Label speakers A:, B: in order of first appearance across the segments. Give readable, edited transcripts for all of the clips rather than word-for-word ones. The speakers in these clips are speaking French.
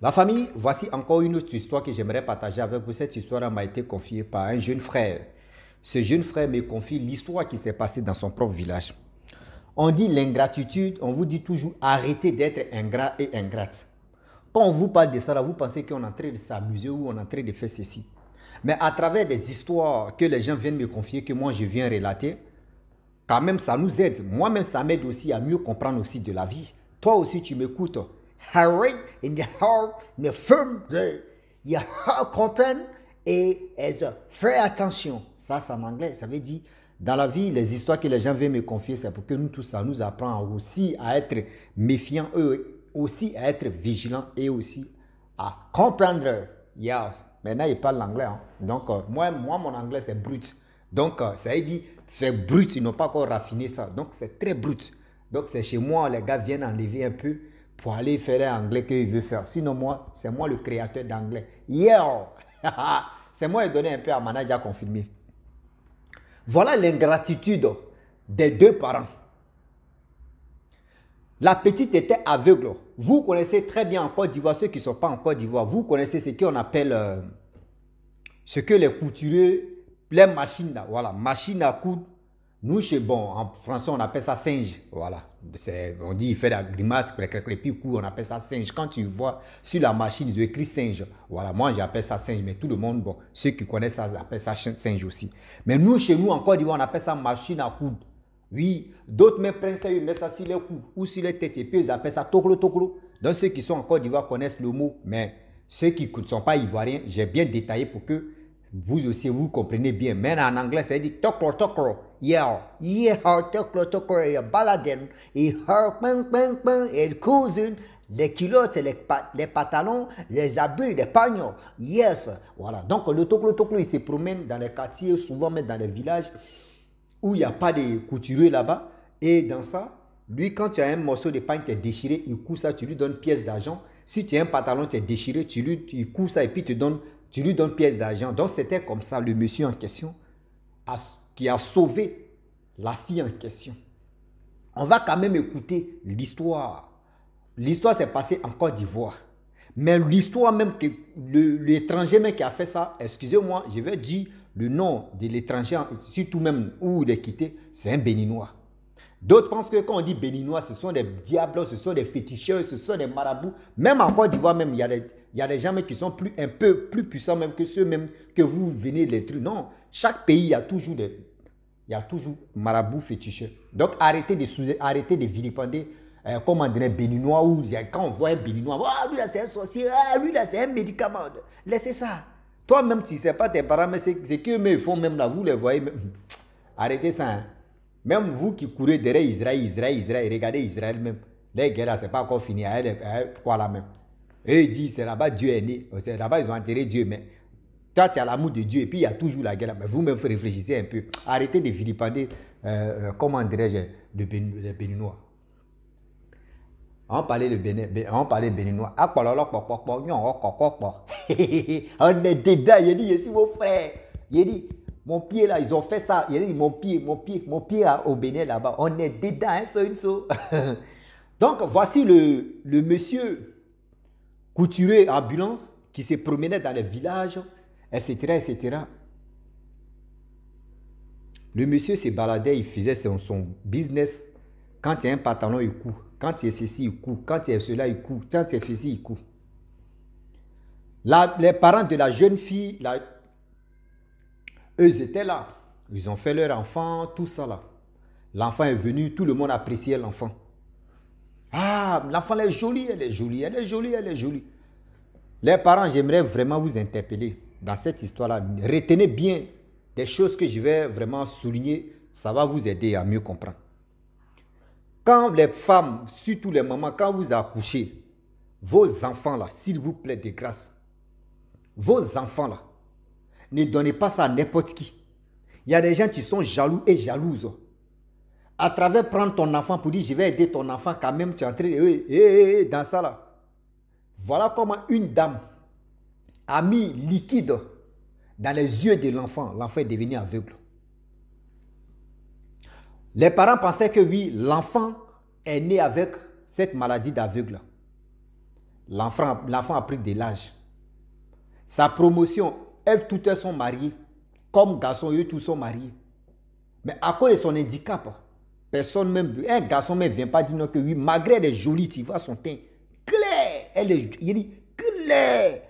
A: La famille, voici encore une autre histoire que j'aimerais partager avec vous. Cette histoire m'a été confiée par un jeune frère. Ce jeune frère me confie l'histoire qui s'est passée dans son propre village. On dit l'ingratitude, on vous dit toujours arrêtez d'être ingrat et ingrate. Quand on vous parle de ça, là, vous pensez qu'on est en train de s'amuser ou on est en train de faire ceci. Mais à travers des histoires que les gens viennent me confier, que moi je viens relater, quand même ça nous aide. Moi-même ça m'aide aussi à mieux comprendre aussi de la vie. Toi aussi tu m'écoutes. Harry in the heart, in the firm, you comprendre et fais attention. Ça c'est en anglais, ça veut dire dans la vie, les histoires que les gens viennent me confier, c'est pour que nous tous ça nous apprend aussi à être méfiants, eux aussi à être vigilants et aussi à comprendre. Yeah. Maintenant, il parle l'anglais. Hein. Donc, moi, mon anglais, c'est brut. Donc, ça veut dire, c'est brut. Ils n'ont pas encore raffiné ça. Donc, c'est très brut. Donc, c'est chez moi, les gars viennent enlever un peu pour aller faire l'anglais qu'ils veulent faire. Sinon, moi, c'est moi le créateur d'anglais. Yeah! C'est moi qui ai donné un peu à Manager à confirmer. Voilà l'ingratitude des deux parents. La petite était aveugle. Vous connaissez très bien en Côte d'Ivoire, ceux qui ne sont pas en Côte d'Ivoire, vous connaissez ce qu'on appelle, ce que les couturiers, les machines, là, voilà, machine à coudre. Nous, chez bon, en français, on appelle ça singe. Voilà. On dit, il fait la grimace, et puis on appelle ça singe. Quand tu vois sur la machine, ils ont écrit singe. Voilà, moi, j'appelle ça singe, mais tout le monde, bon, ceux qui connaissent ça, ils appellent ça singe aussi. Mais nous, chez nous, en Côte d'Ivoire, on appelle ça machine à coudre. Oui, d'autres même prennent ça, ils mettent ça sur les coups ou sur les têtes et puis ils appellent ça toklo toklo. Donc ceux qui sont en Côte d'Ivoire connaissent le mot, mais ceux qui ne sont pas ivoiriens, j'ai bien détaillé pour que vous aussi vous compreniez bien. Mais en anglais, ça dit toklo toklo. Yeah, toklo toklo, et baladen, et et cousin, les culottes, les pantalons, les habits, les pagnots. Yes, voilà. Donc le toklo toklo, il se promène dans les quartiers, souvent même dans les villages où il n'y a pas de couturier là-bas. Et dans ça, lui, quand tu as un morceau de pain qui est déchiré, il coud ça, tu lui donnes pièce d'argent. Si tu as un pantalon qui est déchiré, il coud ça et puis tu lui donnes pièce d'argent. Donc, c'était comme ça, le monsieur en question, qui a sauvé la fille en question. On va quand même écouter l'histoire. L'histoire s'est passée en Côte d'Ivoire. Mais l'histoire même, que l'étranger même qui a fait ça, excusez-moi, je vais dire le nom de l'étranger, surtout même où il est quitté, c'est un Béninois. D'autres pensent que quand on dit Béninois, ce sont des diables, ce sont des féticheurs, ce sont des marabouts. Même en Côte d'Ivoire, même, il y a des gens qui sont un peu plus puissants même que ceux même que vous venez les trucs. Non, chaque pays, il y a toujours marabouts féticheurs. Donc arrêtez de vilipender. Comme on dirait Béninois, ou quand on voit un Béninois, oh, lui là c'est un sorcier, ah, lui là c'est un médicament. Laissez ça. Toi-même, si ce n'est pas tes parents, mais c'est qu'eux-mêmes font même là, vous les voyez même. Arrêtez ça. Hein. Même vous qui courez derrière Israël, regardez Israël même. Les guerres là, ce n'est pas encore fini. Pourquoi là même? Eux ils disent, c'est là-bas Dieu est né. C'est là-bas ils ont enterré Dieu. Mais toi, tu as l'amour de Dieu et puis il y a toujours la guerre. Mais vous-même, réfléchissez un peu. Arrêtez de vilipender, comment dirais-je, les Béninois. On parlait béninois. On est dedans. Il dit, je suis vos frères. Il dit, mon pied là, ils ont fait ça. Il dit, mon pied au Bénin là-bas. On est dedans, hein, ça, une chose. Donc, voici le monsieur couturier ambulance qui se promenait dans les villages, etc., etc. Le monsieur se baladait, il faisait son business. Quand il y a un pantalon, il coud. Quand il y a ceci, il coud. Quand il y a cela, il coud. Quand il y a ceci, il coud. Les parents de la jeune fille, eux étaient là. Ils ont fait leur enfant, tout ça là. L'enfant est venu, tout le monde appréciait l'enfant. Ah, l'enfant elle est jolie, elle est jolie, elle est jolie, elle est jolie. Les parents, j'aimerais vraiment vous interpeller dans cette histoire-là. Retenez bien des choses que je vais vraiment souligner. Ça va vous aider à mieux comprendre. Quand les femmes, surtout les mamans, quand vous accouchez, vos enfants là, s'il vous plaît de grâce, vos enfants là, ne donnez pas ça à n'importe qui. Il y a des gens qui sont jaloux et jalouses. À travers prendre ton enfant pour dire je vais aider ton enfant quand même, tu es en train de dans ça là. Voilà comment une dame a mis liquide dans les yeux de l'enfant. L'enfant est devenu aveugle. Les parents pensaient que oui, l'enfant est né avec cette maladie d'aveugle. l'enfant a pris de l'âge. Sa promotion, elles toutes elles sont mariées. Comme garçons, eux tous sont mariés. Mais à cause de son handicap, personne même, un garçon même ne vient pas dire non que oui, malgré elle est jolie, tu vois son teint clair. Il dit clair.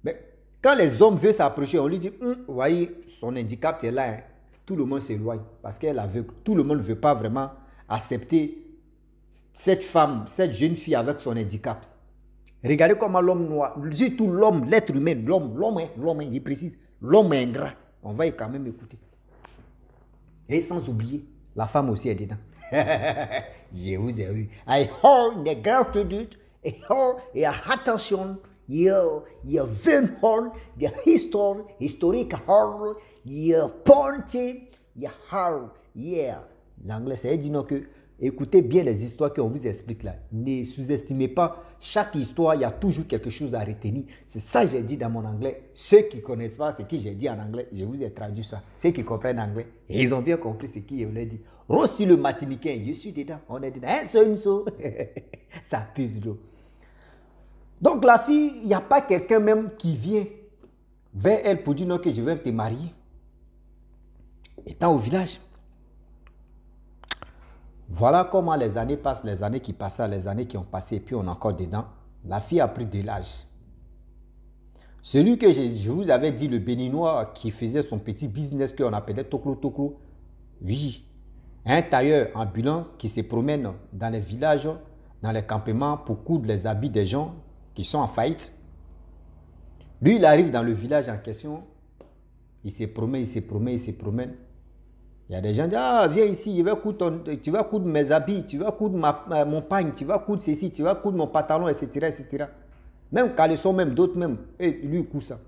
A: Mais quand les hommes veulent s'approcher, on lui dit, vous voyez, son handicap est là. Hein. Tout le monde s'éloigne parce qu'elle est aveugle. Tout le monde ne veut pas vraiment accepter cette femme, cette jeune fille avec son handicap. Regardez comment l'homme noir, surtout l'homme, l'être humain, l'homme, il précise, l'homme est ingrat. On va quand même écouter. Et sans oublier, la femme aussi est dedans. Je vous ai vu. I heard the girl to do it. Et attention, il y a 20 horn, the historic horn, il y a ponté, il y a hard, yeah. L'anglais, ça dit non que, écoutez bien les histoires qu'on vous explique là. Ne sous-estimez pas, chaque histoire, il y a toujours quelque chose à retenir. C'est ça que j'ai dit dans mon anglais. Ceux qui ne connaissent pas ce que j'ai dit en anglais, je vous ai traduit ça. Ceux qui comprennent anglais, ils ont bien compris ce que je voulais dire. Rossi le Martiniquais, je suis dedans, on est dedans. Ça puse l'eau. Donc la fille, il n'y a pas quelqu'un même qui vient vers elle pour dire non que je vais te marier. Étant au village. Voilà comment les années passent, les années qui passent, les années qui ont passé, et puis on est encore dedans. La fille a pris de l'âge. Celui que je vous avais dit, le Béninois qui faisait son petit business qu'on appelait Toklo, oui, un tailleur ambulant qui se promène dans les villages, dans les campements pour coudre les habits des gens qui sont en faillite. Lui, il arrive dans le village en question, il se promène. Il y a des gens qui disent, ah, viens ici, tu vas coudre mes habits, tu vas coudre mon pagne, tu vas coudre ceci, tu vas coudre mon pantalon, etc., etc. Même caleçon, même d'autres même, et lui, il coud ça.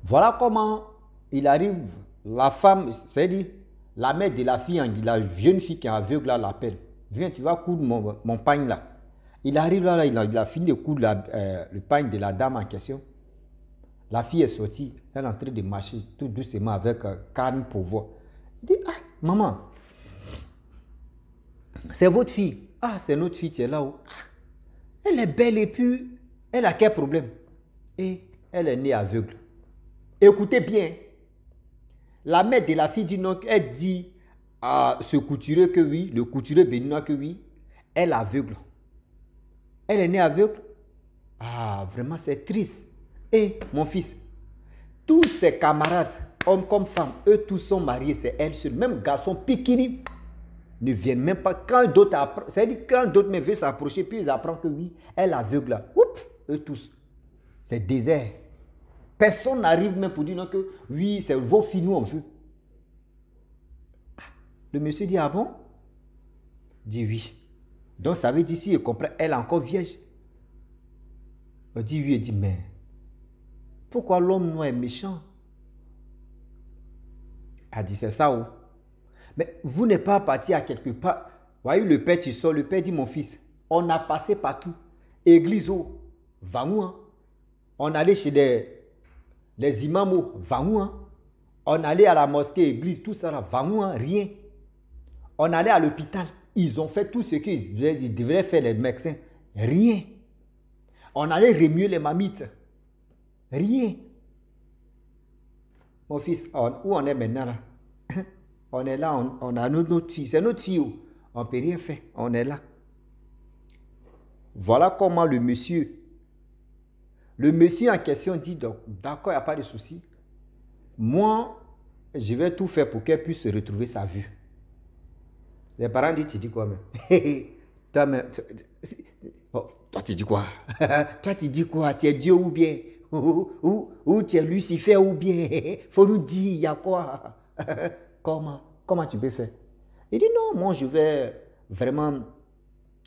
A: Voilà comment il arrive, la femme, c'est-à-dire la mère de la fille, la jeune fille qui est aveugle, là, l'appelle. Viens, tu vas coudre mon pagne là. Il arrive là, il a fini de coudre le pagne de la dame en question. La fille est sortie, elle est en train de marcher tout doucement avec calme pour voir. Il dit, ah, maman, c'est votre fille. Ah, c'est notre fille, tu es là-haut. Ah, elle est belle et puis, elle a quel problème? Et elle est née aveugle. Écoutez bien, la mère de la fille dit non, elle dit à ce couturier que oui, le couturier béninois que oui, elle est aveugle. Elle est née aveugle. Ah, vraiment, c'est triste. Et mon fils, tous ses camarades, hommes comme femmes, eux tous sont mariés, c'est elle seule. Même garçons pikini ne viennent même pas. Quand d'autres veulent s'approcher, puis ils apprennent que oui, elle est aveugle là. Oups, eux tous. C'est désert. Personne n'arrive même pour dire non que oui, c'est vos filles, nous on veut. Le monsieur dit, ah bon? Dit oui. Donc ça veut dire, si il comprend, elle est encore vierge. On dit oui, il dit, mais pourquoi l'homme noir est méchant? Elle dit, c'est ça, oh. Mais vous n'êtes pas parti à quelque part. Voyez, le père, tu sors, le père dit, mon fils, on a passé partout. Église, oh, va où, hein? On allait chez les imams, oh, va où, hein? On allait à la mosquée, église, tout ça, là, va où, hein? Rien. On allait à l'hôpital. Ils ont fait tout ce qu'ils devraient faire, les médecins. Rien. On allait remuer les mamites. Rien. Mon fils, où on est maintenant là? On est là, on a notre fille. C'est notre fille. On ne peut rien faire. On est là. Voilà comment le monsieur en question dit, donc, d'accord, il n'y a pas de souci. Moi, je vais tout faire pour qu'elle puisse retrouver sa vue. Les parents disent, tu dis quoi même? Toi, tu dis quoi? Toi, tu dis quoi? Tu es Dieu ou bien? Ou tu es Lucifer ou bien? Faut nous dire, il y a quoi? Comment tu peux faire? Il dit, non, moi, je vais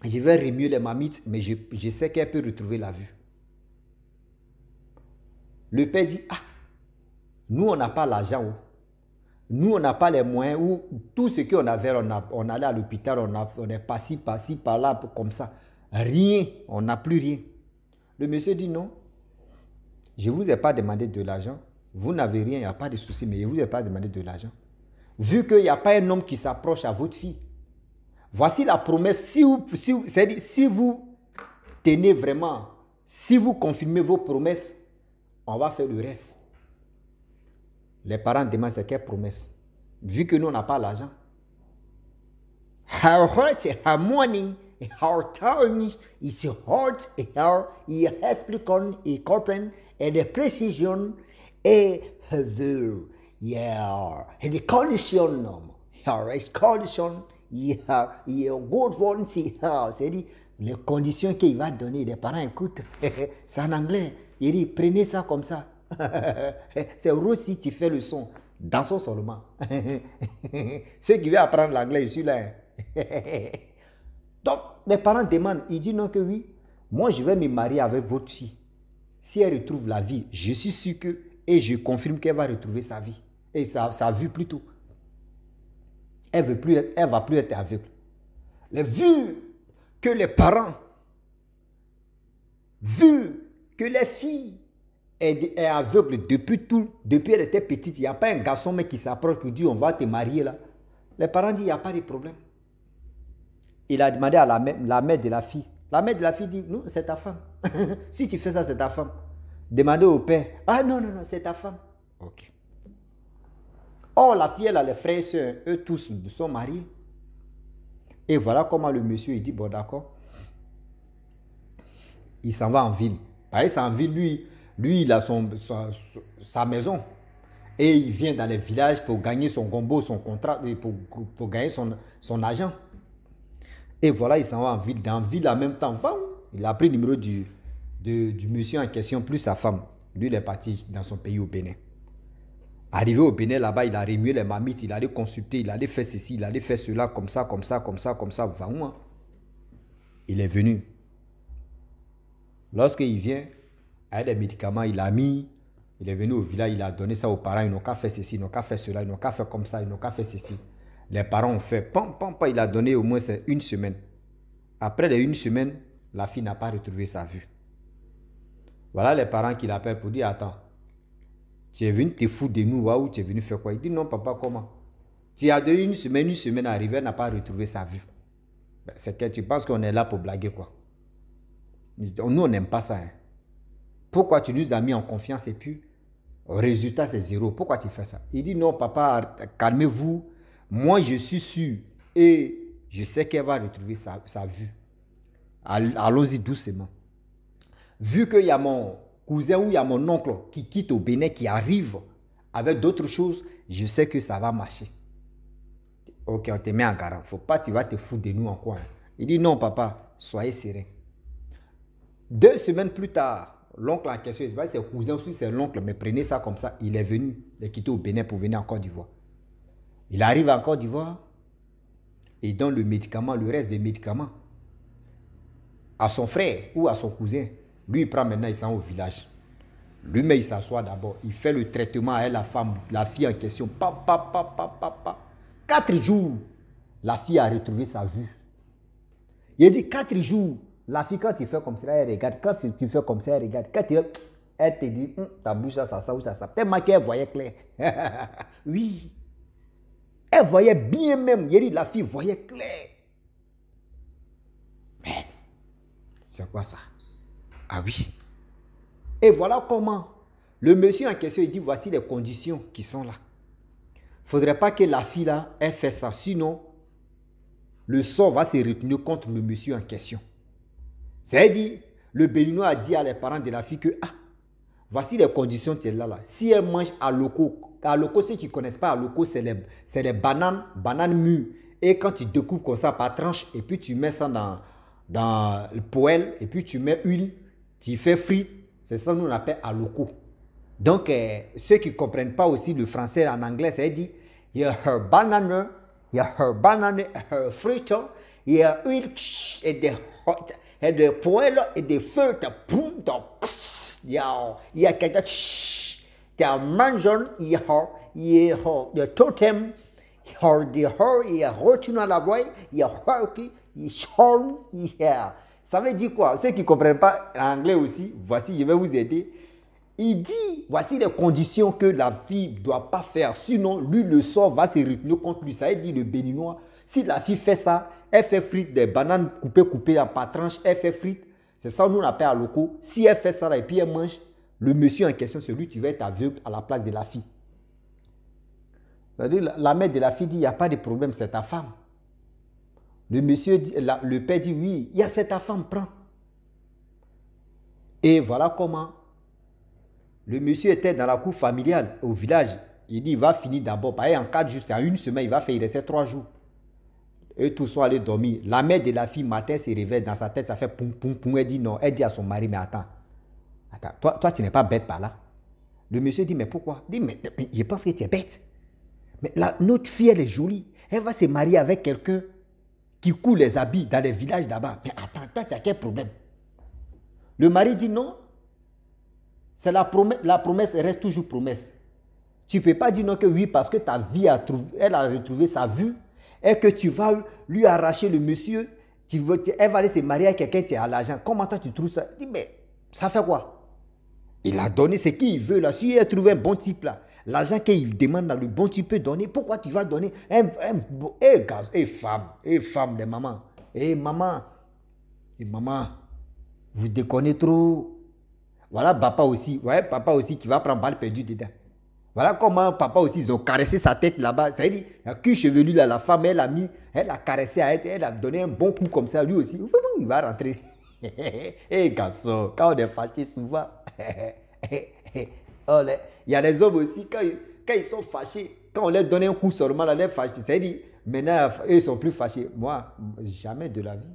A: remuer les mamites, mais je sais qu'elle peut retrouver la vue. Le père dit, ah, nous, on n'a pas l'argent. Nous, on n'a pas les moyens. Tout ce qu'on avait, on allait à l'hôpital, on est passé par-ci, par-là, comme ça. Rien, on n'a plus rien. Le monsieur dit non, je ne vous ai pas demandé de l'argent. Vous n'avez rien, il n'y a pas de souci, mais je ne vous ai pas demandé de l'argent. Vu qu'il n'y a pas un homme qui s'approche à votre fille, voici la promesse. Si vous tenez vraiment. Si vous confirmez vos promesses, on va faire le reste. Les parents demandent c'est quelle promesse. Vu que nous, on n'a pas l'argent. Her heart, her money, her time is heart, her explication, et comprend, et the precision, et the, yeah, et the condition, her condition, yeah, good one, c'est-à-dire, les conditions qu'il va donner, les parents écoutent, c'est en anglais, il dit, prenez ça comme ça. C'est Rossi qui fait le son, dansons seulement. Ceux qui veulent apprendre l'anglais, je suis là. Donc, les parents demandent, il dit non que oui, moi je vais me marier avec votre fille. Si elle retrouve la vie, je suis sûr que, et je confirme qu'elle va retrouver sa vie. Et sa vue plutôt. Elle ne va plus être aveugle. Vu que les parents, vu que les filles est aveugle depuis elle était petite, il n'y a pas un garçon mais qui s'approche pour dire on va te marier là. Les parents disent il n'y a pas de problème. Il a demandé à la mère de la fille. La mère de la fille dit non, c'est ta femme. Si tu fais ça, c'est ta femme. Demandez au père. Ah non, non, non, c'est ta femme. Ok. Or, la fille, elle a les frères et soeurs, eux tous sont mariés. Et voilà comment le monsieur, il dit, bon d'accord. Il s'en va en ville. Parce que c'est en ville, lui il a sa maison. Et il vient dans les villages pour gagner son gombo, son contrat, pour gagner son argent. Et voilà, il s'en va en ville. Dans la ville, en même temps, il a pris le numéro du monsieur en question, plus sa femme. Lui, il est parti dans son pays au Bénin. Arrivé au Bénin, là-bas, il a remué les mamites, il allait consulter, il allait faire ceci, il allait faire cela, comme ça, comme ça, comme ça, comme ça. Vraiment. Il est venu. Lorsqu'il vient, avec les médicaments, il a mis, il est venu au village, il a donné ça aux parents, ils n'ont qu'à faire ceci, ils n'ont qu'à faire cela, ils n'ont qu'à faire comme ça, ils n'ont qu'à faire ceci. Les parents ont fait, pam, pam, pam, il a donné au moins une semaine. Après les une semaine, la fille n'a pas retrouvé sa vue. Voilà les parents qui l'appellent pour dire, attends, tu es venu te foutre de nous, ou tu es venu faire quoi? Il dit, non papa, comment? Tu as donné une semaine arrivée, elle n'a pas retrouvé sa vue. Ben, c'est que tu penses qu'on est là pour blaguer quoi? Nous, on n'aime pas ça. Hein. Pourquoi tu nous as mis en confiance et puis, résultat, c'est zéro. Pourquoi tu fais ça? Il dit, non papa, calmez-vous. Moi, je suis sûr et je sais qu'elle va retrouver sa vue. Allons-y doucement. Vu qu'il y a mon cousin ou il y a mon oncle qui quitte au Bénin, qui arrive avec d'autres choses, je sais que ça va marcher. Ok, on te met en garant. Faut pas, tu vas te foutre de nous en coin. Il dit, non papa, soyez serein. 2 semaines plus tard, l'oncle en question, c'est ses cousins aussi, c'est l'oncle, mais prenez ça comme ça. Il est venu de quitter au Bénin pour venir en Côte d'Ivoire. Il arrive en Côte d'Ivoire et donne le médicament, le reste des médicaments à son frère ou à son cousin. Lui, il prend maintenant, il s'en va au village. Lui-même, il s'assoit d'abord. Il fait le traitement à elle, la femme, la fille en question. 4 jours, la fille a retrouvé sa vue. Il a dit 4 jours. La fille, quand tu fais comme ça, elle regarde. Quand tu fais comme ça, elle regarde. Quand elle te dit, ta bouche, ça ou ça. Tellement qu'elle voyait clair. Oui. Elle voyait bien même. Il a dit, la fille voyait clair. Mais, c'est quoi ça? Ah oui. Et voilà comment le monsieur en question, il dit, voici les conditions qui sont là. Il ne faudrait pas que la fille là, elle fait ça. Sinon, le sort va se retenir contre le monsieur en question. C'est-à-dire, le Béninois a dit à les parents de la fille que, voici les conditions qui sont là. Si elle mange à loco, ceux qui ne connaissent pas à loco, c'est les bananes mûres. Et quand tu découpes comme ça par tranche, et puis tu mets ça dans le poêle, et puis tu mets huile, tu fais frite, c'est ça que nous on appelle à loco. Donc, ceux qui ne comprennent pas aussi le français en anglais, c'est-à-dire, il y a her banana, il y a her frite, il y a huile et des poêles et des feux, il y a quelque chose, il y a mangeon, il y a totem, il y a retourné à la voie, il y a ça veut dire quoi? Ceux qui ne comprennent pas l'anglais aussi, voici, je vais vous aider. Il dit, voici les conditions que la fille ne doit pas faire. Sinon, lui, le sort va se retenir contre lui. Ça veut dire le Béninois. Si la fille fait ça, elle fait frite des bananes coupées en par tranches, elle fait frite. C'est ça nous on appelle à locaux. Si elle fait ça là, et puis elle mange, le monsieur en question, celui qui va être aveugle à la place de la fille. C'est-à-dire, la mère de la fille dit, il n'y a pas de problème, c'est ta femme. Le père dit, oui, il y a c'est ta femme, prends. Et voilà comment le monsieur était dans la cour familiale au village. Il dit, il va finir d'abord. En 4 jours, c'est en une semaine, il restait 3 jours. Et tous sont allés dormir. La mère de la fille, matin, se réveille dans sa tête, ça fait poum, poum, poum. Elle dit non. Elle dit à son mari, mais attends, toi, tu n'es pas bête par là. Le monsieur dit, mais pourquoi? Il dit, mais je pense que tu es bête. Mais notre fille, elle est jolie. Elle va se marier avec quelqu'un qui coule les habits dans les villages là-bas. Mais attends, toi, tu as quel problème? Le mari dit non. C'est la promesse reste toujours promesse. Tu ne peux pas dire non que oui parce que ta vie elle a retrouvé sa vue et que tu vas lui arracher le monsieur. Elle va aller se marier avec quelqu'un qui a l'argent. Comment toi tu trouves ça? Il dit, mais ça fait quoi? Il a donné ce qu'il veut là. Si il a trouvé un bon type là, l'argent qu'il demande là, le bon type peut donner. Pourquoi tu vas donner femme de maman. Maman, vous déconnez trop. Voilà papa aussi. Ouais, papa aussi qui va prendre balle perdue dedans. Voilà comment papa aussi, ils ont caressé sa tête là-bas. Ça veut dire, la queue chevelue là, la femme, elle a caressé à elle a donné un bon coup comme ça, lui aussi. Il va rentrer. Garçon, quand on est fâché souvent, il y a des hommes aussi, quand ils sont fâchés, quand on leur donne un coup seulement, là, les fâchés, ça veut dire, maintenant, eux, ils sont plus fâchés. Moi, jamais de la vie.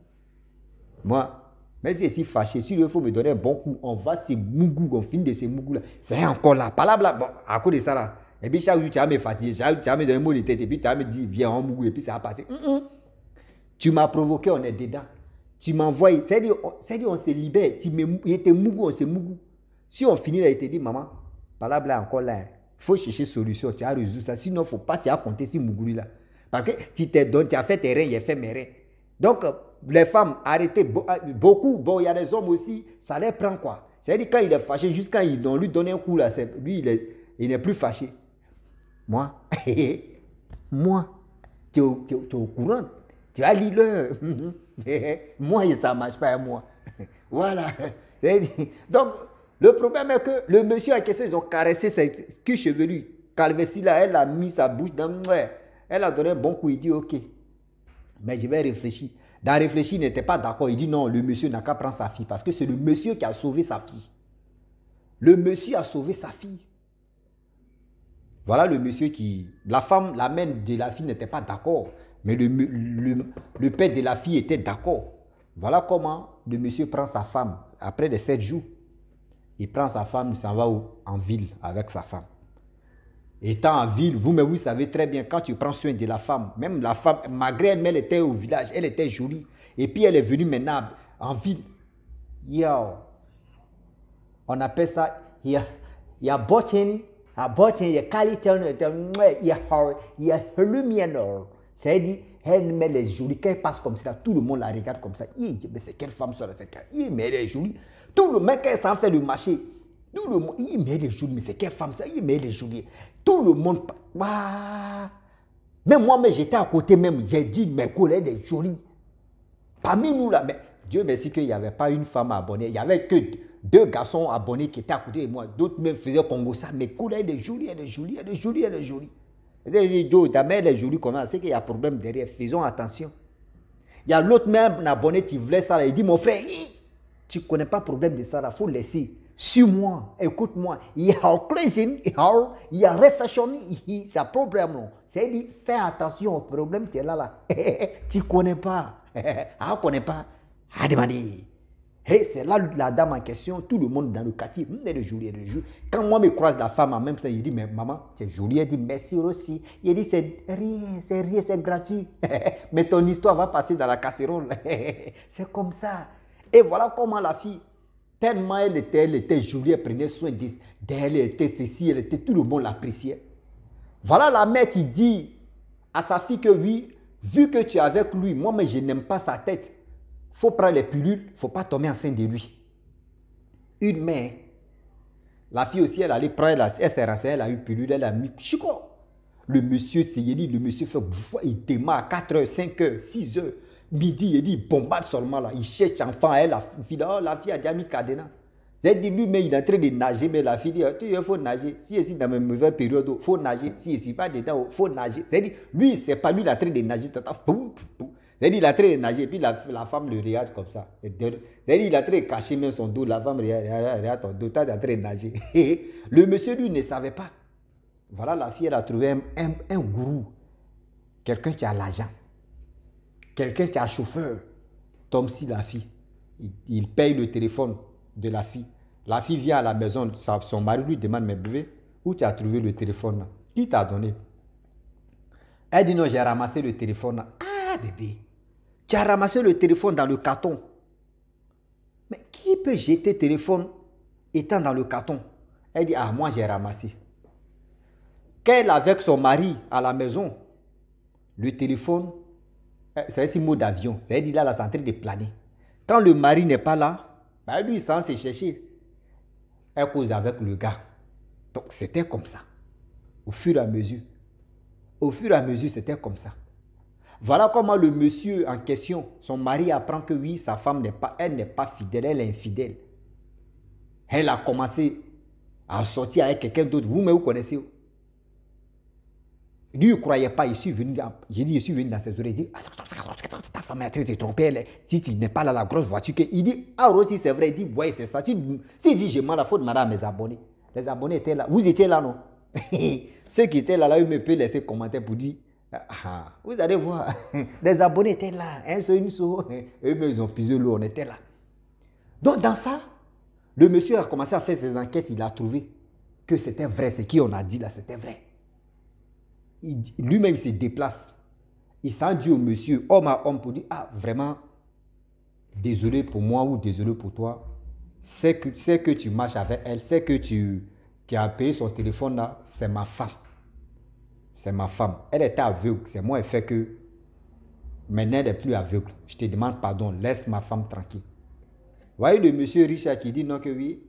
A: Moi, mais si je suis fâché, s'il faut me donner un bon coup, on va se mougou, on finit de ces mougou-là. C'est encore là, pas là, bon, à cause de ça là. Et puis chaque jour, tu vas me fatiguer, tu vas me donner un mot de tête, et puis tu vas me dire, viens en mougou, et puis ça va passer. Tu m'as provoqué, on est dedans. Tu m'envoies, c'est-à-dire, on se libère. Il était mougou, on se mougou. Si on finit là, il te dit, maman, pas là, encore là. Il faut chercher solution, tu as résolu ça. Sinon, il ne faut pas, tu as compté si mougou là. Parce que tu t'es donné, tu as fait tes reins, j'ai fait mes reins. Donc, les femmes, arrêtez beaucoup. Bon, il y a des hommes aussi, ça les prend quoi. C'est-à-dire quand il est fâché, juste quand ils lui donnent un coup là, lui, il n'est plus fâché. Moi, tu es au courant. Tu vas lire moi, ça ne marche pas à moi. Voilà. Donc, le problème est que le monsieur en question, ils ont caressé ses queues chevelues. Calvessi là, elle a mis sa bouche dans... Elle a donné un bon coup, il dit ok. Mais je vais réfléchir. Dans réfléchir, il n'était pas d'accord. Il dit non, le monsieur n'a qu'à prendre sa fille parce que c'est le monsieur qui a sauvé sa fille. Le monsieur a sauvé sa fille. Voilà le monsieur qui... La femme, la mère de la fille n'était pas d'accord. Mais le père de la fille était d'accord. Voilà comment le monsieur prend sa femme. Après les 7 jours, il prend sa femme, il s'en va en ville avec sa femme. Étant en ville, vous savez très bien, quand tu prends soin de la femme, même la femme, malgré elle, elle était au village, elle était jolie. Et puis elle est venue maintenant en ville. On appelle ça, il y a botin, il y a qualité, il y a lumière. C'est-à-dire, elle met les jolies, quand elle passe comme ça, tout le monde la regarde comme ça. Mais c'est quelle femme ça? Mais elle est jolie. Tout le monde, quand elle s'en fait le marché, tout le monde, il met les jolies, mais c'est quelle femme ça? Il met les jolies. Tout le monde, même moi, j'étais à côté même, j'ai dit, mais elle est jolie. Parmi nous là, mais Dieu merci qu'il n'y avait pas une femme abonnée. Il n'y avait que 2 garçons abonnés qui étaient à côté de moi. D'autres même faisaient Congo ça. Mais elle est jolie, elle est jolie, elle est jolie, elle est jolie. Joe, ta mère elle est jolie comment? C'est qu'il y a un problème derrière. Faisons attention. Il y a l'autre même abonné qui voulait ça. Là. Il dit, mon frère, tu ne connais pas le problème de ça. Il faut laisser. Suis-moi, écoute-moi. Il y a cleansing, il y a réflexion, c'est un problème. C'est-à-dire, fais attention au problème qui est là. Tu ne connais pas. On ne connaît pas. Demander. C'est là la dame en question, tout le monde dans le quartier, elle est jolie, elle est jolie. Quand moi me croise la femme en même temps, il dit, mais maman, tu es jolie, elle dit, merci aussi. Il dit, c'est rien, c'est gratuit. Mais ton histoire va passer dans la casserole. C'est comme ça. Et voilà comment la fille, tellement elle était jolie, elle prenait soin d'elle, elle était ceci, elle était, tout le monde l'appréciait. Voilà la mère qui dit à sa fille que oui, vu que tu es avec lui, moi, mais je n'aime pas sa tête. Il faut prendre les pilules, il ne faut pas tomber enceinte de lui. Une mère, la fille aussi, elle allait prendre, elle s'est renseignée, elle a eu pilule, elle a mis chico. Le monsieur, le monsieur fait, il démarre à 4h, 5h, 6h. Midi, il dit, il bombarde seulement là. Il cherche enfant, elle, la fille, oh, la fille a déjà mis cadenas. J'ai dit, lui, mais il est en train de nager, mais la fille dit, il faut nager. Si ici, dans mes mauvaises périodes, il faut nager. Si ici, pas dedans, il faut nager. C'est dit, lui, c'est pas lui, il est en train de nager. C'est dit, il est en train de nager, et puis la femme le regarde comme ça. C'est dit, il est en train de cacher même son dos. La femme regarde ton dos, tu es en train de nager. Le monsieur, lui, ne savait pas. Voilà, la fille, elle a trouvé un gourou. Quelqu'un qui a l'argent. Quelqu'un qui a un chauffeur. Tom si la fille. Il paye le téléphone de la fille. La fille vient à la maison. Son mari lui demande, mais bébé, où tu as trouvé le téléphone là? Qui t'a donné? Elle dit, non, j'ai ramassé le téléphone là. Ah, bébé. Tu as ramassé le téléphone dans le carton. Mais qui peut jeter le téléphone étant dans le carton? Elle dit, ah, moi j'ai ramassé. Qu'elle avec son mari à la maison, le téléphone, c'est un mot d'avion. C'est-à-dire là, c'est en train de planer. Quand le mari n'est pas là, ben lui, il s'en s'est cherché. Elle cause avec le gars. Donc, c'était comme ça. Au fur et à mesure. Au fur et à mesure, c'était comme ça. Voilà comment le monsieur en question, son mari apprend que oui, sa femme n'est pas, elle n'est pas fidèle, elle est infidèle. Elle a commencé à sortir avec quelqu'un d'autre. Vous-même, vous connaissez. Lui, il ne croyait pas. J'ai dit, je suis venu dans ses oreilles. Il dit, ta femme est en train de te tromper. Si tu n'es pas là, la grosse voiture. Il dit, ah, aussi, c'est vrai. Il dit, ouais, c'est ça. S'il dit, je m'en la faute, madame, mes abonnés. Les abonnés étaient là. Vous étiez là, non? Ceux qui étaient là, ils me peuvent laisser commenter pour dire, ah, vous allez voir. Les abonnés étaient là. Un seul, une seule. Eux-mêmes, ils ont pisé l'eau. On était là. Donc, dans ça, le monsieur a commencé à faire ses enquêtes. Il a trouvé que c'était vrai. Ce qu'on a dit là, c'était vrai. Lui-même se déplace. Il s'en dit au monsieur, homme à homme, pour dire, ah, vraiment, désolé pour moi ou désolé pour toi. C'est que tu marches avec elle, c'est que qui a payé son téléphone là, c'est ma femme. C'est ma femme. Elle était aveugle, c'est moi, elle fait que maintenant elle n'est plus aveugle. Je te demande pardon, laisse ma femme tranquille. Vous voyez le monsieur Richard qui dit non que oui.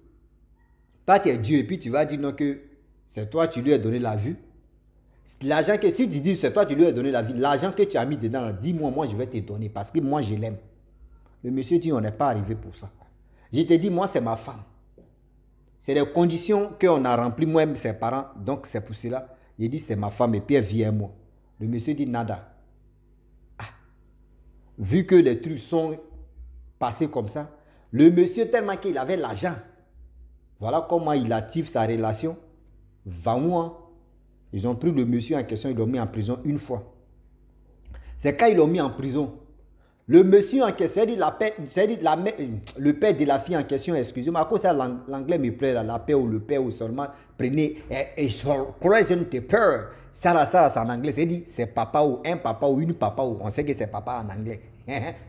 A: Toi tu es Dieu et puis tu vas dire non que c'est toi tu lui as donné la vue. L'argent que si tu dis c'est toi tu lui as donné la vie, l'argent que tu as mis dedans, dis-moi, moi je vais te donner parce que moi je l'aime. Le monsieur dit on n'est pas arrivé pour ça. Je te dis moi c'est ma femme. C'est les conditions qu'on a remplies moi-même ses parents, donc c'est pour cela. Il dit c'est ma femme et puis elle vient moi. Le monsieur dit nada. Ah. Vu que les trucs sont passés comme ça, le monsieur tellement qu'il avait l'argent, voilà comment il active sa relation. Va-moi. Ils ont pris le monsieur en question, ils l'ont mis en prison une fois. C'est quand ils l'ont mis en prison. Le monsieur en question, le père de la fille en question, excusez-moi, à cause ça l'anglais me plaît, la paix ou le père ou seulement prenez correction de peur. Ça c'est en anglais, c'est papa ou un papa ou une papa ou on sait que c'est papa en anglais.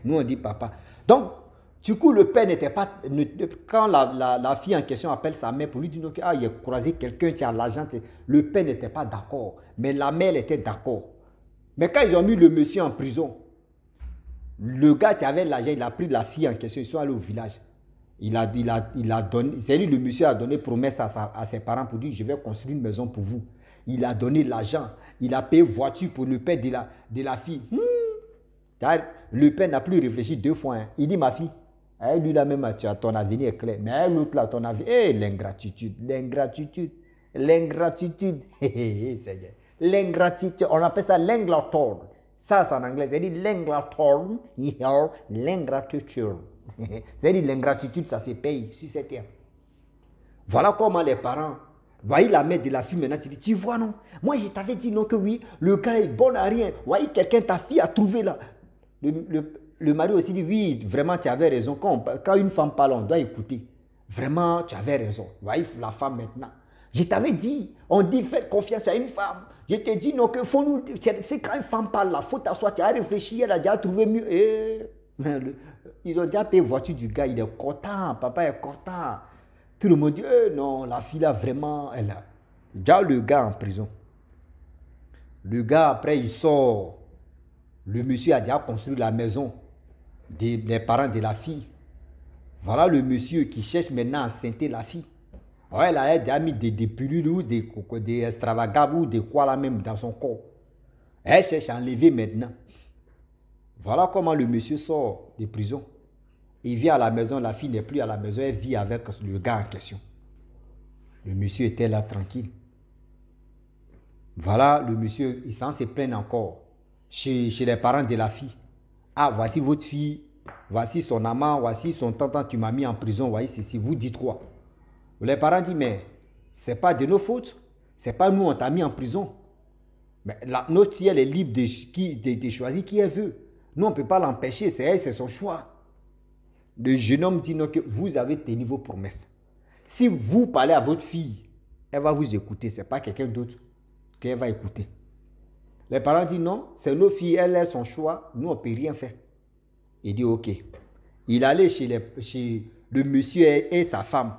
A: Nous on dit papa. Donc, du coup, le père n'était pas... Quand la fille en question appelle sa mère pour lui dire que, ah, il a croisé quelqu'un qui a l'argent, le père n'était pas d'accord. Mais la mère était d'accord. Mais quand ils ont mis le monsieur en prison, le gars qui avait l'argent, il a pris la fille en question, ils sont allés au village. Il a donné... C'est lui, le monsieur a donné promesse à ses parents pour dire, je vais construire une maison pour vous. Il a donné l'argent. Il a payé voiture pour le père de la fille. Le père n'a plus réfléchi deux fois. Hein. Il dit, ma fille, lui là même, ton avenir est clair. Mais l'autre là, ton avenir, l'ingratitude, l'ingratitude, l'ingratitude. L'ingratitude, on appelle ça l'ingratitude. Ça, c'est en anglais, c'est dit l'ingratitude, l'ingratitude. C'est dit l'ingratitude, ça se paye sur cette terre. Voilà comment les parents, voyez la mère de la fille maintenant, tu dis, tu vois non, moi je t'avais dit non que oui, le gars est bon à rien. Voyez quelqu'un, ta fille a trouvé là. Le mari aussi dit, oui, vraiment, tu avais raison. Quand une femme parle, on doit écouter. Vraiment, tu avais raison. Voyez la femme maintenant. Je t'avais dit, on dit, faites confiance à une femme. Je te dis, non, que faut nous... C'est quand une femme parle, la faute à soi, tu as réfléchi, elle a déjà trouvé mieux. Ils ont déjà payé la voiture du gars, il est content, papa est content. Tout le monde dit, non, la fille là, vraiment, elle a... Déjà le gars en prison. Le gars, après, il sort. Le monsieur a déjà construit la maison des parents de la fille. Voilà le monsieur qui cherche maintenant à enceinter la fille. Ouais, elle a déjà mis des pilules ou des extravagables ou des quoi là même dans son corps. Elle cherche à enlever maintenant. Voilà comment le monsieur sort de prison. Il vient à la maison, la fille n'est plus à la maison, elle vit avec le gars en question. Le monsieur était là tranquille. Voilà, le monsieur, il s'en se plaint encore chez les parents de la fille. Ah, voici votre fille, voici son amant, voici son tonton, tu m'as mis en prison, voici ceci, vous dites quoi? Les parents disent, mais c'est pas de nos fautes, c'est pas nous, on t'a mis en prison. Mais notre fille, elle est libre de choisir qui elle veut. Nous, on ne peut pas l'empêcher, c'est elle, c'est son choix. Le jeune homme dit non, que vous avez tenu vos promesses. Si vous parlez à votre fille, elle va vous écouter, ce n'est pas quelqu'un d'autre qu'elle va écouter. Les parents disent non, c'est nos filles, elle a son choix, nous on ne peut rien faire. Il dit ok. Il allait chez le monsieur et sa femme.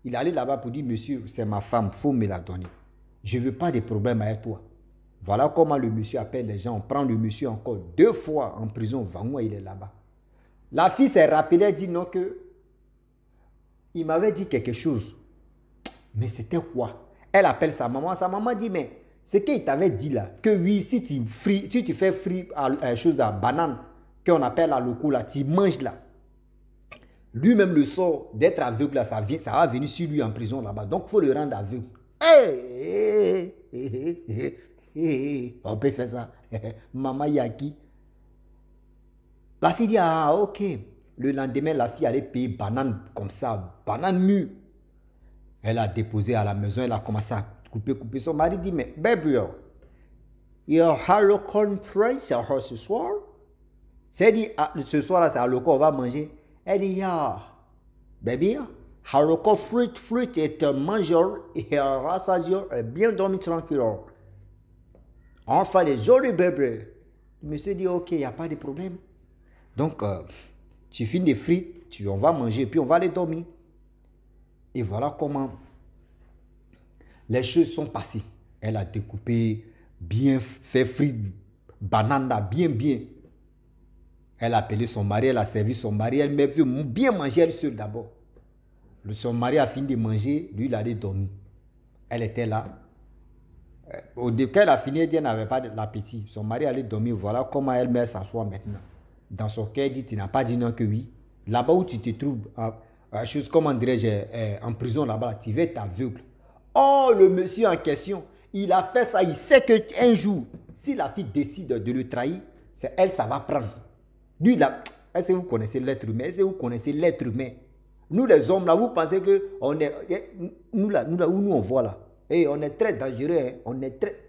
A: Il allait là-bas pour dire monsieur, c'est ma femme, il faut me la donner. Je ne veux pas de problème avec toi. Voilà comment le monsieur appelle les gens. On prend le monsieur encore 2 fois en prison. Vangoua, il est là-bas. La fille s'est rappelée, elle dit non que il m'avait dit quelque chose. Mais c'était quoi? Elle appelle sa maman. Sa maman dit mais ce qu'il t'avait dit là, que oui, si tu fais frire à chose de banane, qu'on appelle à loco là, tu manges là. Lui-même le sort d'être aveugle là, ça va venir sur lui en prison là-bas. Donc il faut le rendre aveugle. On peut faire ça. Maman Yaki. La fille dit ah ok. Le lendemain, la fille allait payer banane comme ça, banane mûre. Elle a déposé à la maison, elle a commencé à couper. Son mari dit, mais baby, your halocon fry, c'est ce soir? C'est dit, ah, ce soir là, c'est halocon, on va manger. Elle dit, yeah, baby, halocon fruit est un mangeur et un rassasieur et bien dormi tranquille. Enfin, les jolis bébés. Le monsieur dit, ok, il n'y a pas de problème. Donc, tu finis des frites, on va manger, puis on va aller dormir. Et voilà comment les choses sont passées. Elle a découpé, bien fait frites, banane là, bien. Elle a appelé son mari, elle a servi son mari, elle m'a vu bien manger elle seule d'abord. Son mari a fini de manger, lui il allait dormir. Elle était là. Au début, quand elle a fini, elle n'avait pas l'appétit. Son mari allait dormir, voilà comment elle met s'asseoir maintenant. Dans son cœur, elle dit, tu n'as pas dit non que oui. Là-bas où tu te trouves, chose, comment dirais-je, en prison là-bas, tu vas être aveugle. Oh, le monsieur en question, il a fait ça, il sait qu'un jour, si la fille décide de le trahir, c'est elle, ça va prendre. Lui, là, est-ce que vous connaissez l'être humain? Est-ce que vous connaissez l'être humain? Nous, les hommes, là, vous pensez que on est, nous, là, où nous, on voit là, et on est très dangereux, hein? On est très...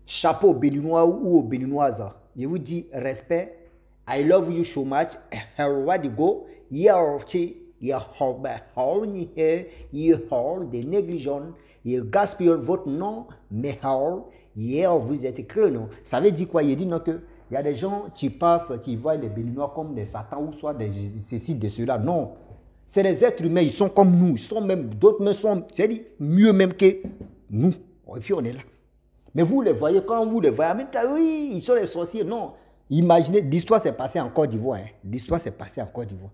A: Chapeau aux Béninois ou aux Béninoises. Je vous dis respect. I love you so much. Where do you go? You des négligents. You gaspillez votre nom. Mais vous êtes cru, non? Ça veut dire quoi? Il dit non que il y a des gens qui passent, qui voient les Béninois comme des satans ou soit des ceci, de cela. Non. C'est des êtres humains. Ils sont comme nous. Ils sont même, d'autres même sont, c'est-à-dire mieux même que nous. Et puis on est là. Mais vous les voyez, quand vous les voyez, mais oui, ils sont des sorciers. Non. Imaginez, l'histoire s'est passée en Côte d'Ivoire. Hein. L'histoire s'est passée en Côte d'Ivoire.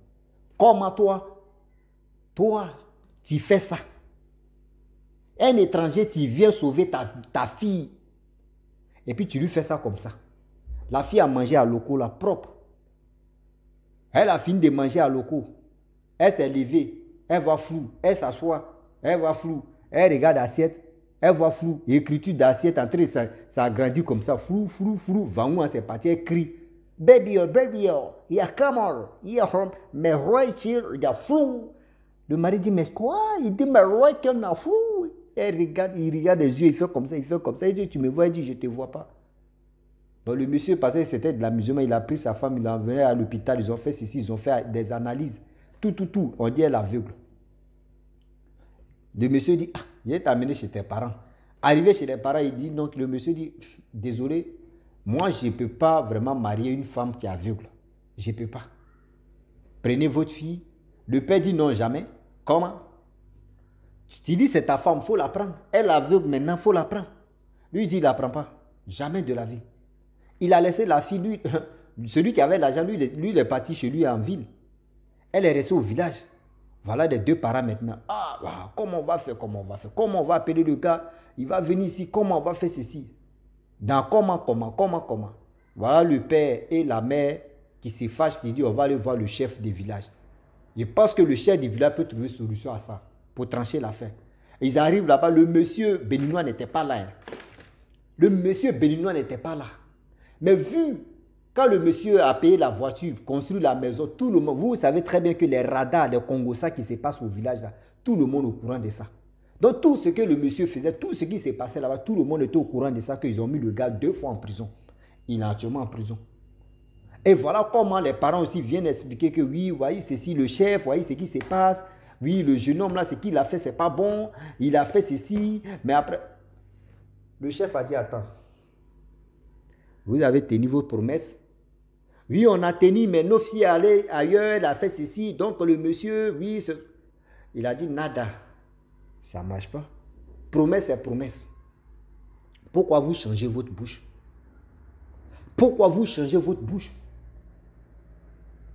A: Comment toi, tu fais ça? Un étranger, tu viens sauver ta fille. Et puis tu lui fais ça comme ça. La fille a mangé à loco, la propre. Elle a fini de manger à loco. Elle s'est levée. Elle voit flou. Elle s'assoit. Elle voit flou. Elle regarde l'assiette. Elle voit flou. Écriture d'assiette en train, ça agrandit comme ça. Flou. Vangoua, c'est parti. Elle crie. Baby, il y a comment? Il y a mais right here, il y a flou. Le mari dit, mais quoi? Il dit, mais right here, il y a flou. Il regarde les yeux, il fait comme ça. Il dit, tu me vois? Il dit, je ne te vois pas. Donc le monsieur, parce que c'était de l'amusement, il a pris sa femme, il l'a emmené à l'hôpital, ils ont fait ceci, ils ont fait des analyses. Tout. On dit, elle est aveugle. Le monsieur dit, je vais t'amener chez tes parents. Arrivé chez les parents, il dit, donc le monsieur dit, désolé, moi je ne peux pas vraiment marier une femme qui est aveugle. Je ne peux pas. Prenez votre fille. Le père dit non, jamais. Comment? Tu dis, c'est ta femme, il faut la prendre. Elle est aveugle maintenant, il faut la prendre. Lui, il dit, il ne la prend pas. Jamais de la vie. Il a laissé la fille, lui, celui qui avait l'argent, lui, il est parti chez lui en ville. Elle est restée au village. Voilà les 2 parents maintenant. Ah, comment on va faire? Comment on va appeler le gars? Il va venir ici, comment on va faire ceci? Dans comment. Voilà le père et la mère qui se fâchent, qui disent on va aller voir le chef du village. Je pense que le chef du village peut trouver une solution à ça, pour trancher l'affaire. Ils arrivent là-bas, le monsieur béninois n'était pas là. Hein. Le monsieur béninois n'était pas là. Mais vu, quand le monsieur a payé la voiture, construit la maison, tout le monde, vous savez très bien que les radars, les Congossas qui se passent au village, là, tout le monde est au courant de ça. Donc tout ce que le monsieur faisait, tout ce qui s'est passé là-bas, tout le monde était au courant de ça, qu'ils ont mis le gars 2 fois en prison. Il est actuellement en prison. Et voilà comment les parents aussi viennent expliquer que oui, voyez, c'est si le chef, voyez ce qui se passe. Oui, le jeune homme là, ce qu'il a fait, c'est pas bon. Il a fait ceci, mais après... Le chef a dit, attends, vous avez tenu vos promesses. Oui, on a tenu, mais nos filles allaient ailleurs, elle a fait ceci. Donc le monsieur, oui, il a dit, nada. Ça ne marche pas. Promesse est promesse. Pourquoi vous changez votre bouche? Pourquoi vous changez votre bouche?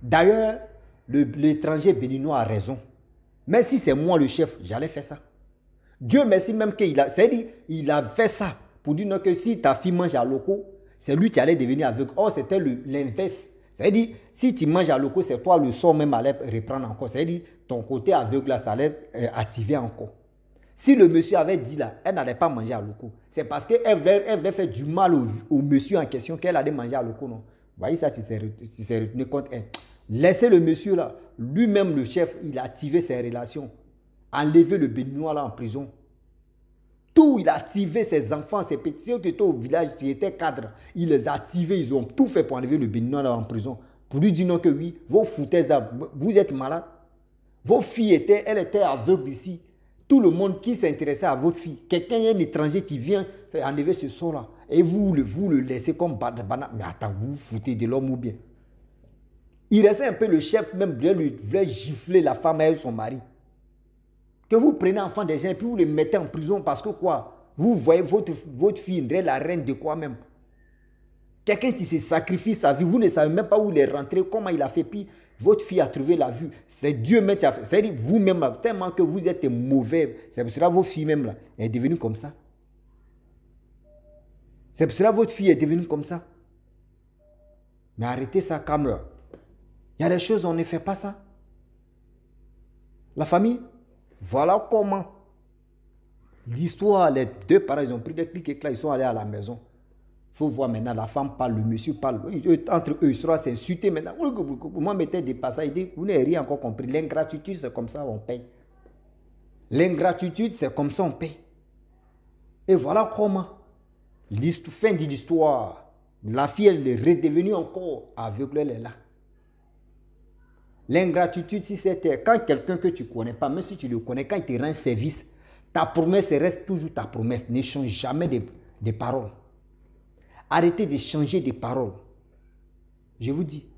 A: D'ailleurs, l'étranger béninois a raison. Mais si c'est moi le chef, j'allais faire ça. Dieu merci même qu'il a, c'est-à-dire, il a fait ça pour dire non, que si ta fille mange à loco, c'est lui qui allait devenir aveugle. Or, c'était l'inverse. C'est-à-dire, si tu manges à loco, c'est toi le sort même allait reprendre encore. C'est-à-dire, ton côté aveugle, là, ça allait activer encore. Si le monsieur avait dit là, elle n'allait pas manger à loco. C'est parce qu'elle voulait faire du mal au monsieur en question qu'elle allait manger à loco, non? Vous voyez ça, si c'est retenu contre elle. Laissez le monsieur là, lui-même le chef, il a activé ses relations. Enlevé le béninois là en prison. Tout, il a activé ses enfants, ses petits, ceux qui étaient au village, qui étaient cadres. Il les a activés, ils ont tout fait pour enlever le béninois là en prison. Pour lui dire non que oui, vos foutaises là, vous êtes malades. Vos filles elle était aveugle d'ici. Tout le monde qui s'intéressait à votre fille, quelqu'un, un étranger qui vient enlever ce son-là, et vous le laissez comme banane. Mais attends, vous vous foutez de l'homme ou bien? Il restait un peu le chef, même voulait gifler la femme et son mari. Que vous prenez enfant des gens et puis vous les mettez en prison parce que quoi? Vous voyez votre fille, la reine de quoi même? Quelqu'un qui se sacrifie sa vie, vous ne savez même pas où il est rentré, comment il a fait, puis votre fille a trouvé la vue. C'est Dieu même qui a fait. C'est-à-dire vous-même, tellement que vous êtes mauvais, c'est pour cela que vos filles même là, elle est devenue comme ça. C'est pour cela que votre fille est devenue comme ça. Mais arrêtez ça, Cameroun. Il y a des choses, on ne fait pas ça. La famille, voilà comment l'histoire, les deux parents, ils ont pris des clics et là, ils sont allés à la maison. Il faut voir maintenant, la femme parle, le monsieur parle. Entre eux, ils seront s'insulter maintenant. Moi, mettez des passages, il dit, vous n'avez rien encore compris. L'ingratitude, c'est comme ça, on paye. L'ingratitude, c'est comme ça, on paye. Et voilà comment, fin de l'histoire, la fille, elle est redevenue encore aveugle, elle est là. L'ingratitude, si c'était quand quelqu'un que tu ne connais pas, même si tu le connais, quand il te rend service, ta promesse reste toujours ta promesse. Ne change jamais de paroles. Arrêtez de changer de paroles. Je vous dis,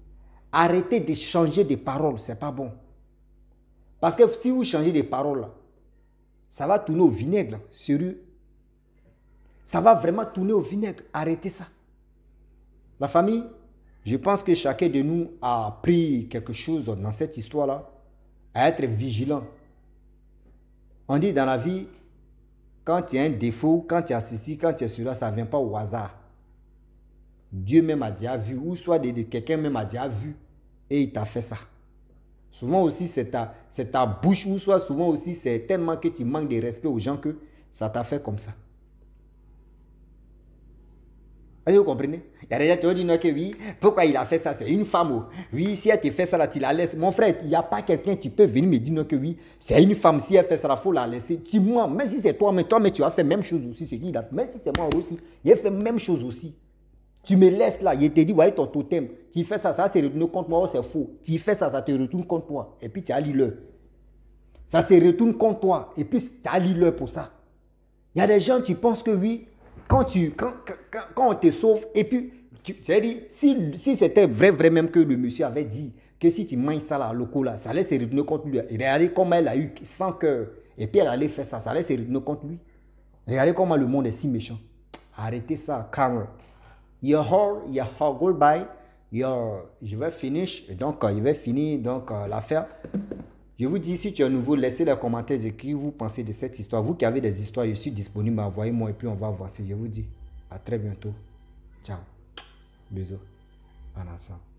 A: arrêtez de changer de paroles, ce n'est pas bon. Parce que si vous changez de paroles, ça va tourner au vinaigre, sérieux. Ça va vraiment tourner au vinaigre. Arrêtez ça. La famille, je pense que chacun de nous a appris quelque chose dans cette histoire-là, à être vigilant. On dit dans la vie, quand il y a un défaut, quand il y a ceci, quand il y a cela, ça ne vient pas au hasard. Dieu même a déjà vu, ou soit quelqu'un même a déjà vu, et il t'a fait ça. Souvent aussi, c'est ta bouche, ou soit souvent aussi, c'est tellement que tu manques de respect aux gens que ça t'a fait comme ça. Vous comprenez? Il y a des gens qui ont dit non, que oui, pourquoi il a fait ça? C'est une femme. Oui, si elle te fait ça, là, tu la laisses. Mon frère, il n'y a pas quelqu'un qui peut venir me dire non, que oui, c'est une femme. Si elle fait ça, il faut la laisser. Dis-moi, même si c'est toi, mais tu as fait même chose aussi. Ce qu'il a fait. Même si c'est moi aussi, il a fait même chose aussi. Tu me laisses là, il te dit, voyez ton totem. Tu fais ça, ça se retourne contre moi, c'est faux. Tu fais ça, ça te retourne contre toi. Et puis tu as l'île. Ça se retourne contre toi. Et puis tu as l'île pour ça. Il y a des gens, tu penses que oui, quand on te sauve, et puis, c'est-à-dire, si c'était vrai même que le monsieur avait dit que si tu manges ça là, loco là, ça allait se retourner contre lui. Regardez comment elle a eu sans cœur. Et puis elle allait faire ça, ça allait se retourner contre lui. Regardez comment le monde est si méchant. Arrêtez ça, calme. Your whole goodbye. Je vais finish. Donc, je vais finir l'affaire. Je vous dis, si tu es nouveau, laissez les commentaires écrits. Vous pensez de cette histoire. Vous qui avez des histoires, je suis disponible. Envoyez-moi et puis on va voir si je vous dis. À très bientôt. Ciao. Bisous. En ensemble.